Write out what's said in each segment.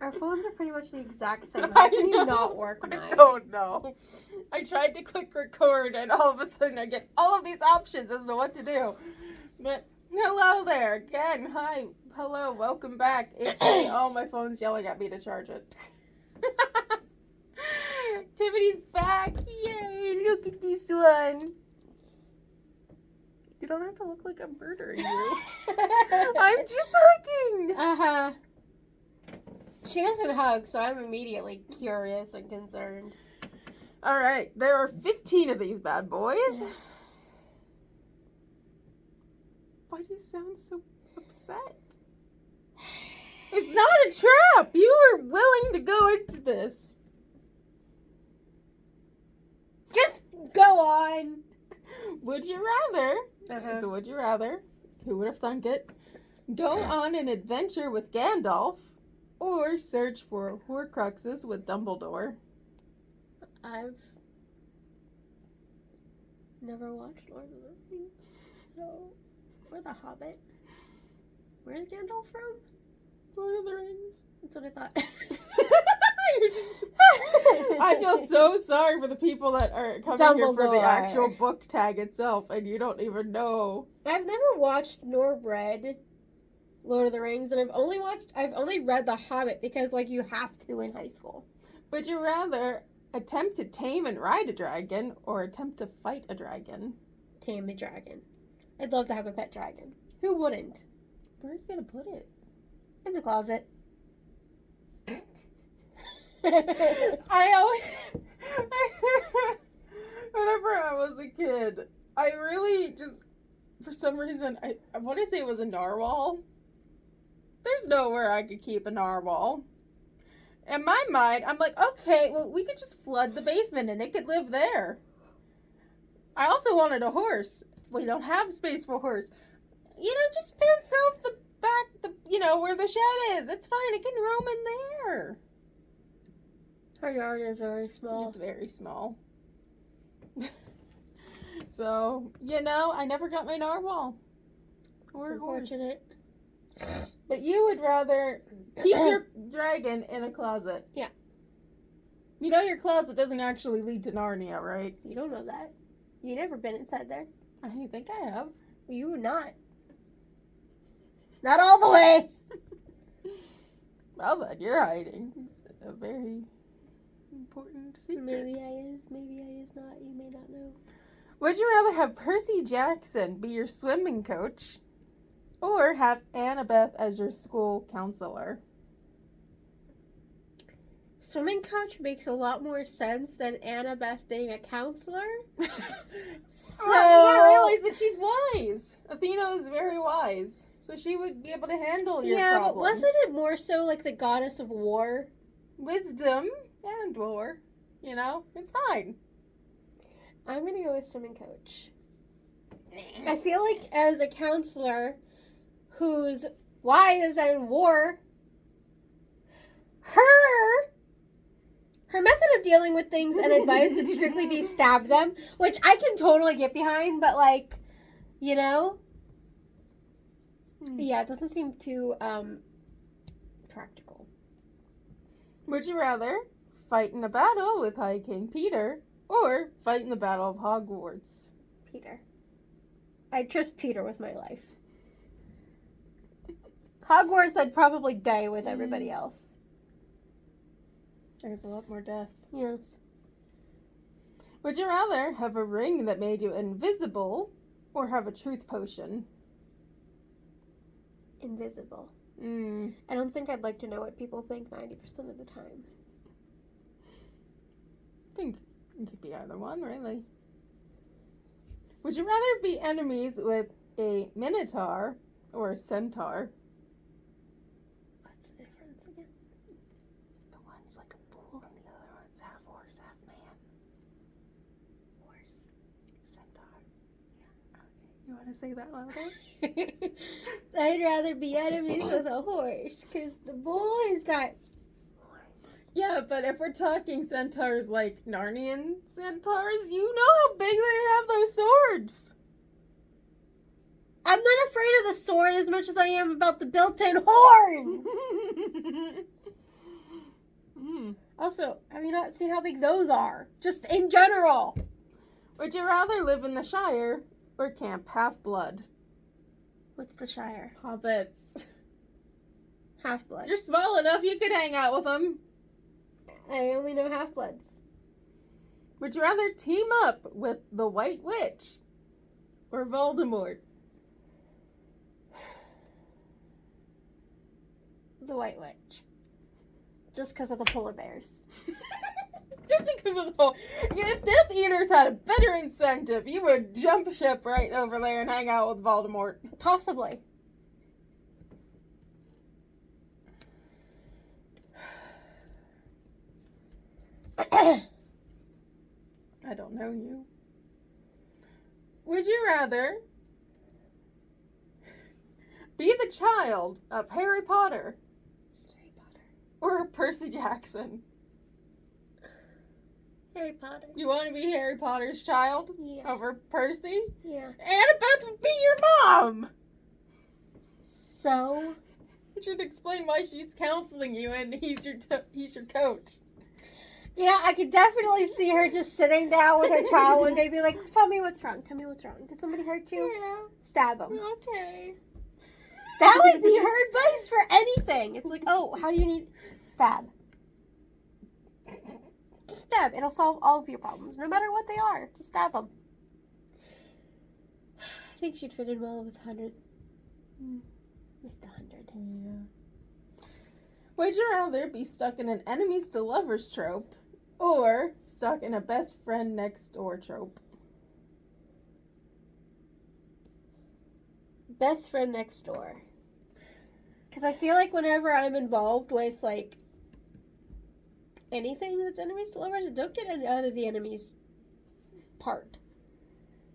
Our phones are pretty much the exact same. How can you not work mine? I don't know. I tried to click record and all of a sudden I get all of these options as to what to do. But hello there again. Hi. Hello. Welcome back. It's me. Oh, my phone's yelling at me to charge it. Tiffany's back. Yay. Look at this one. You don't have to look like I'm murdering you. I'm just hugging. Uh-huh. She doesn't hug, so I'm immediately curious and concerned. All right, there are 15 of these bad boys. Yeah. Why do you sound so upset? It's not a trap. You were willing to go into this. Just go on. Would you rather? Uh-huh. So would you rather? Who would have thunk it? Go on an adventure with Gandalf, or search for Horcruxes with Dumbledore? I've never watched Lord of the Rings, so... Or The Hobbit. Where's Gandalf from? Lord of the Rings. That's what I thought. I feel so sorry for the people that are coming here for the Dumbledore. actual book tag itself, and you don't even know. I've never watched nor read Lord of the Rings, and I've only read The Hobbit because, like, you have to in high school. Would you rather attempt to tame and ride a dragon, or attempt to fight a dragon? Tame a dragon. I'd love to have a pet dragon. Who wouldn't? Where are you gonna put it? In the closet. I always... Whenever I was a kid, I really just... For some reason, I want to say it was a narwhal. There's nowhere I could keep a narwhal. In my mind, I'm like, okay, well, we could just flood the basement and it could live there. I also wanted a horse. We don't have space for a horse. You know, just fence off the back, where the shed is. It's fine. It can roam in there. Our yard is very small. It's very small. So, I never got my narwhal. Or It's horse. unfortunate. But you would rather keep your dragon in a closet. Yeah. You know your closet doesn't actually lead to Narnia, right? You don't know that. You never been inside there. I think I have. You would not. Not all the way. Well then, you're hiding. It's a very important secret. Maybe I is not. You may not know. Would you rather have Percy Jackson be your swimming coach, or have Annabeth as your school counselor? Swimming coach makes a lot more sense than Annabeth being a counselor. So you gotta realize that she's wise. Athena is very wise, so she would be able to handle your yeah, problems. but wasn't it more so like the goddess of war? Wisdom and war. It's fine. I'm gonna go with swimming coach. I feel like as a counselor who's wise in war, her method of dealing with things and advice would strictly be stab them, which I can totally get behind, but yeah, it doesn't seem too practical. Would you rather fight in a battle with High King Peter, or fight in the Battle of Hogwarts? Peter. I trust Peter with my life. Hogwarts, I'd probably die with everybody else. There's a lot more death. Yes. Would you rather have a ring that made you invisible, or have a truth potion? Invisible. I I don't think I'd like to know what people think 90% of the time. think it could be either one, really. Would you rather be enemies with a minotaur or a centaur? What's the difference again? The one's like a bull and the other one's half horse, half man. Horse. Centaur. Yeah. Okay. You want to say that louder? I'd rather be enemies with a horse, because the bull has got... Yeah, but if we're talking centaurs like Narnian centaurs, you know how big they have those swords. I'm not afraid of the sword as much as I am about the built-in horns! Also, have you not seen how big those are? Just in general. Would you rather live in the Shire or Camp Half-Blood? What's the Shire? Hobbits. Half-blood. You're small enough you could hang out with them. I only know half-bloods. Would you rather team up with the White Witch or Voldemort? The White Witch. Just because of the polar bears. Just because of the whole... If Death Eaters had a better incentive, you would jump ship right over there and hang out with Voldemort. Possibly. I don't know you. Would you rather be the child of Harry Potter or Percy Jackson? Harry Potter. You want to be Harry Potter's child Yeah. over Percy? Yeah. Annabeth would be your mom! So? You should explain why she's counseling you and he's your coach. You know, I could definitely see her just sitting down with her child one day and be like, tell me what's wrong. Tell me what's wrong. Did somebody hurt you? Yeah. Stab them. Okay. That would be her advice for anything. It's like, oh, how do you need... Stab. Just stab. It'll solve all of your problems, no matter what they are. Just stab them. I think she'd fit in well with 100. With the 100. Yeah. Would you rather be stuck in an enemies to lovers trope or stuck in a best friend next door trope? Best friend next door. Because I feel like whenever I'm involved with, like, anything that's enemies to lovers, I don't get out of the enemies part.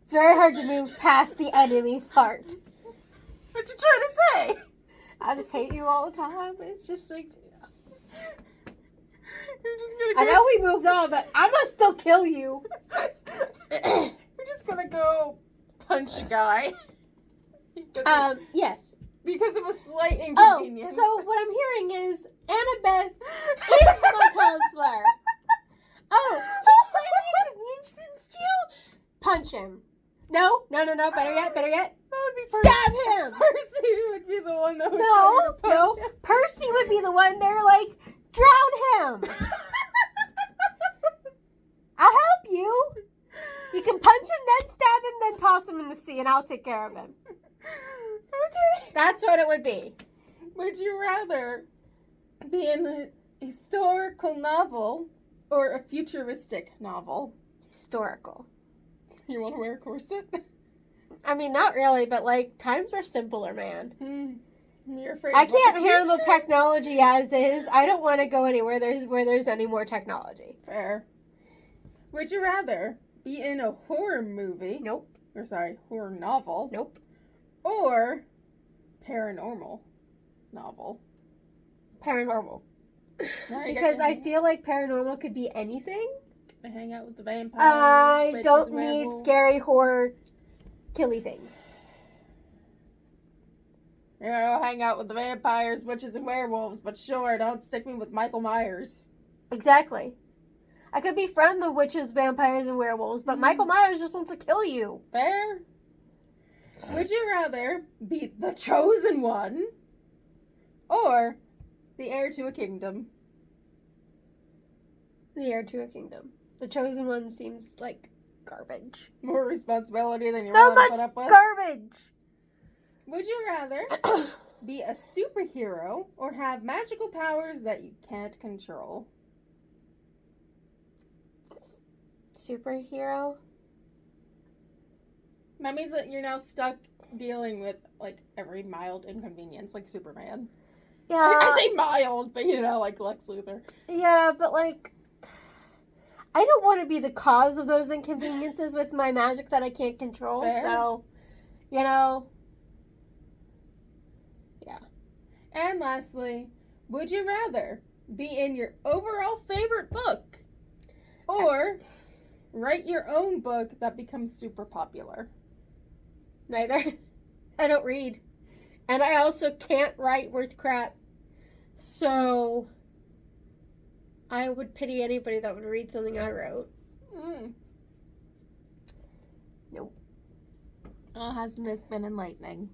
It's very hard to move past the enemies part. What you trying to say? I just hate you all the time. It's just like... You're just gonna go... I know we moved on, but I'm gonna still kill you. You're just gonna go punch a guy. Yes. Because of a slight Oh, inconvenience. so what I'm hearing is Annabeth is my counselor. Oh, he's slightly inconvenienced you? Punch him. No, better yet. That would be Stab him! Percy would be the one that would try to No. punch him. Percy would be the one there, like, drown him. I'll help you. You can punch him, then stab him, then toss him in the sea, and I'll take care of him. Okay. That's what it would be. Would you rather be in a historical novel or a futuristic novel? Historical. You want to wear a corset? I mean, not really, but, like, times were simpler, man. You're afraid I of what can't the handle future is? technology as is. I don't want to go anywhere where there's any more technology. Fair. Would you rather be in a horror movie? Nope. Or sorry, horror novel? Nope. Or paranormal novel? Paranormal. Now you Because get I feel like paranormal could be anything. to hang out with the vampires. I witches, don't and need werewolves. scary horror killy things. Yeah, I'll hang out with the vampires, witches, and werewolves, but sure, don't stick me with Michael Myers. Exactly. I could befriend the witches, vampires, and werewolves, but Michael Myers just wants to kill you. Fair? Would you rather be the chosen one or the heir to a kingdom? The heir to a kingdom. The chosen one seems like garbage. More responsibility than you're So willing much to put up with? garbage! Would you rather be a superhero or have magical powers that you can't control? Superhero? That means that you're now stuck dealing with, like, every mild inconvenience, like Superman. Yeah. I say mild, but, you know, like Lex Luthor. Yeah, but like, I don't want to be the cause of those inconveniences with my magic that I can't control. Fair. So, you know. Yeah. And lastly, would you rather be in your overall favorite book or write your own book that becomes super popular? Neither. I don't read. And I also can't write worth crap. So, I would pity anybody that would read something I wrote. Nope. Hasn't this been enlightening?